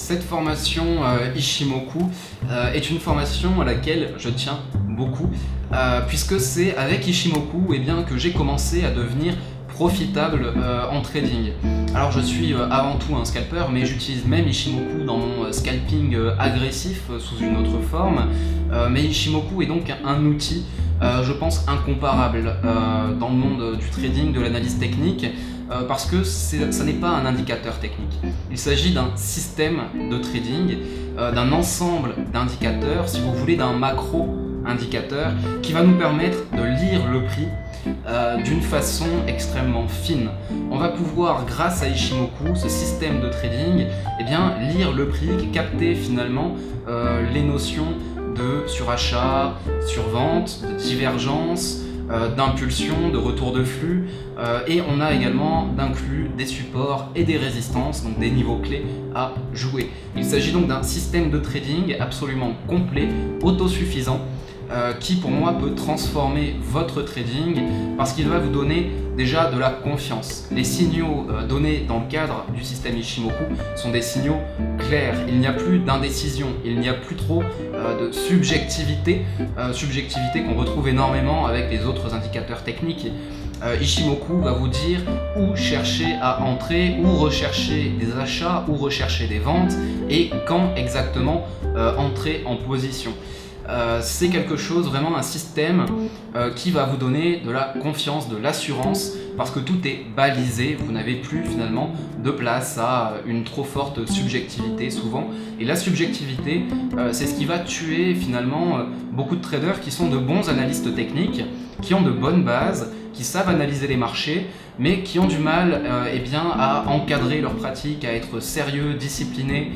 Cette formation Ishimoku est une formation à laquelle je tiens beaucoup puisque c'est avec Ishimoku que j'ai commencé à devenir profitable en trading. Alors je suis avant tout un scalper, mais j'utilise même Ishimoku dans mon scalping agressif sous une autre forme. Mais Ishimoku est donc un outil, je pense, incomparable dans le monde du trading, de l'analyse technique, parce que ça n'est pas un indicateur technique. Il s'agit d'un système de trading, d'un ensemble d'indicateurs, si vous voulez, d'un macro-indicateur qui va nous permettre de lire le prix d'une façon extrêmement fine. On va pouvoir, grâce à Ishimoku, ce système de trading, lire le prix, capter finalement les notions de surachat, survente, de divergence, d'impulsion, de retour de flux, et on a également d'inclus des supports et des résistances, donc des niveaux clés à jouer. Il s'agit donc d'un système de trading absolument complet, autosuffisant, qui pour moi peut transformer votre trading parce qu'il va vous donner déjà de la confiance. Les signaux donnés dans le cadre du système Ishimoku sont des signaux clairs. Il n'y a plus d'indécision, il n'y a plus trop de subjectivité, subjectivité qu'on retrouve énormément avec les autres indicateurs techniques. Ishimoku va vous dire où chercher à entrer, où rechercher des achats, où rechercher des ventes et quand exactement entrer en position. C'est quelque chose, vraiment un système qui va vous donner de la confiance, de l'assurance, parce que tout est balisé, vous n'avez plus finalement de place à une trop forte subjectivité souvent. Et la subjectivité, c'est ce qui va tuer finalement beaucoup de traders qui sont de bons analystes techniques, qui ont de bonnes bases, qui savent analyser les marchés, mais qui ont du mal à encadrer leurs pratiques, à être sérieux, disciplinés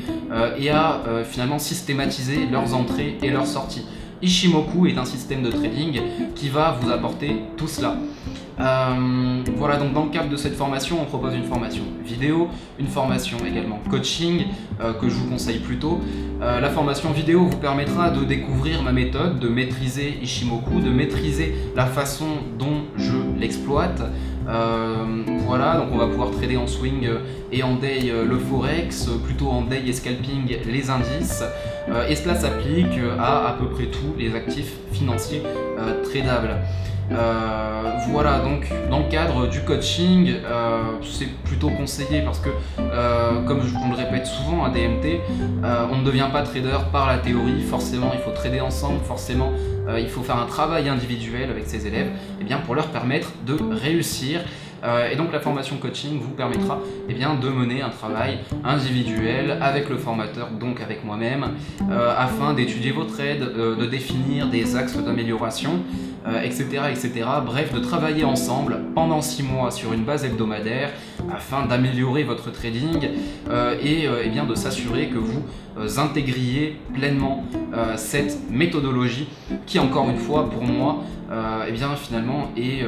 et à finalement systématiser leurs entrées et leurs sorties. Ishimoku est un système de trading qui va vous apporter tout cela. Voilà, donc dans le cadre de cette formation, on propose une formation vidéo, une formation également coaching que je vous conseille plutôt. La formation vidéo vous permettra de découvrir ma méthode, de maîtriser Ishimoku, de maîtriser la façon dont je l'exploite. Voilà, donc on va pouvoir trader en swing et en day le forex, plutôt en day et scalping les indices, et cela s'applique à peu près tous les actifs financiers tradables. Voilà, donc dans le cadre du coaching, c'est plutôt conseillé parce que, comme on le répète souvent à DMT, on ne devient pas trader par la théorie, forcément il faut trader ensemble, forcément il faut faire un travail individuel avec ses élèves pour leur permettre de réussir. Et donc la formation coaching vous permettra de mener un travail individuel avec le formateur, donc avec moi-même, afin d'étudier vos trades, de définir des axes d'amélioration, etc., etc. Bref, de travailler ensemble pendant 6 mois sur une base hebdomadaire afin d'améliorer votre trading et de s'assurer que vous intégriez pleinement cette méthodologie qui, encore une fois, pour moi, finalement est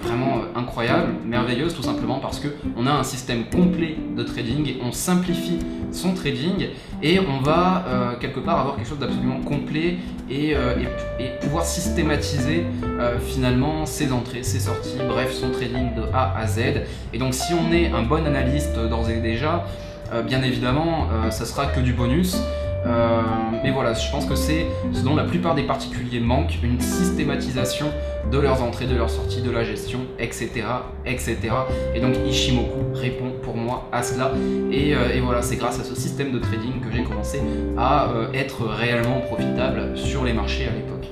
vraiment incroyable, merveilleuse, tout simplement parce qu'on a un système complet de trading, et on simplifie son trading et on va quelque part avoir quelque chose d'absolument complet et pouvoir systématiser finalement ses entrées, ses sorties, bref son trading de A à Z. Et donc si on est un bon analyste d'ores et déjà, bien évidemment ça sera que du bonus. Mais voilà, je pense que c'est ce dont la plupart des particuliers manquent, une systématisation de leurs entrées, de leurs sorties, de la gestion, etc., etc. Et donc Ishimoku répond pour moi à cela. Et voilà, c'est grâce à ce système de trading que j'ai commencé à être réellement profitable sur les marchés à l'époque.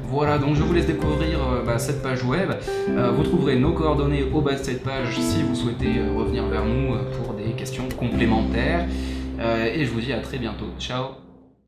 Voilà, donc je vous laisse découvrir cette page web. Vous trouverez nos coordonnées au bas de cette page si vous souhaitez revenir vers nous pour des questions complémentaires. Et je vous dis à très bientôt. Ciao!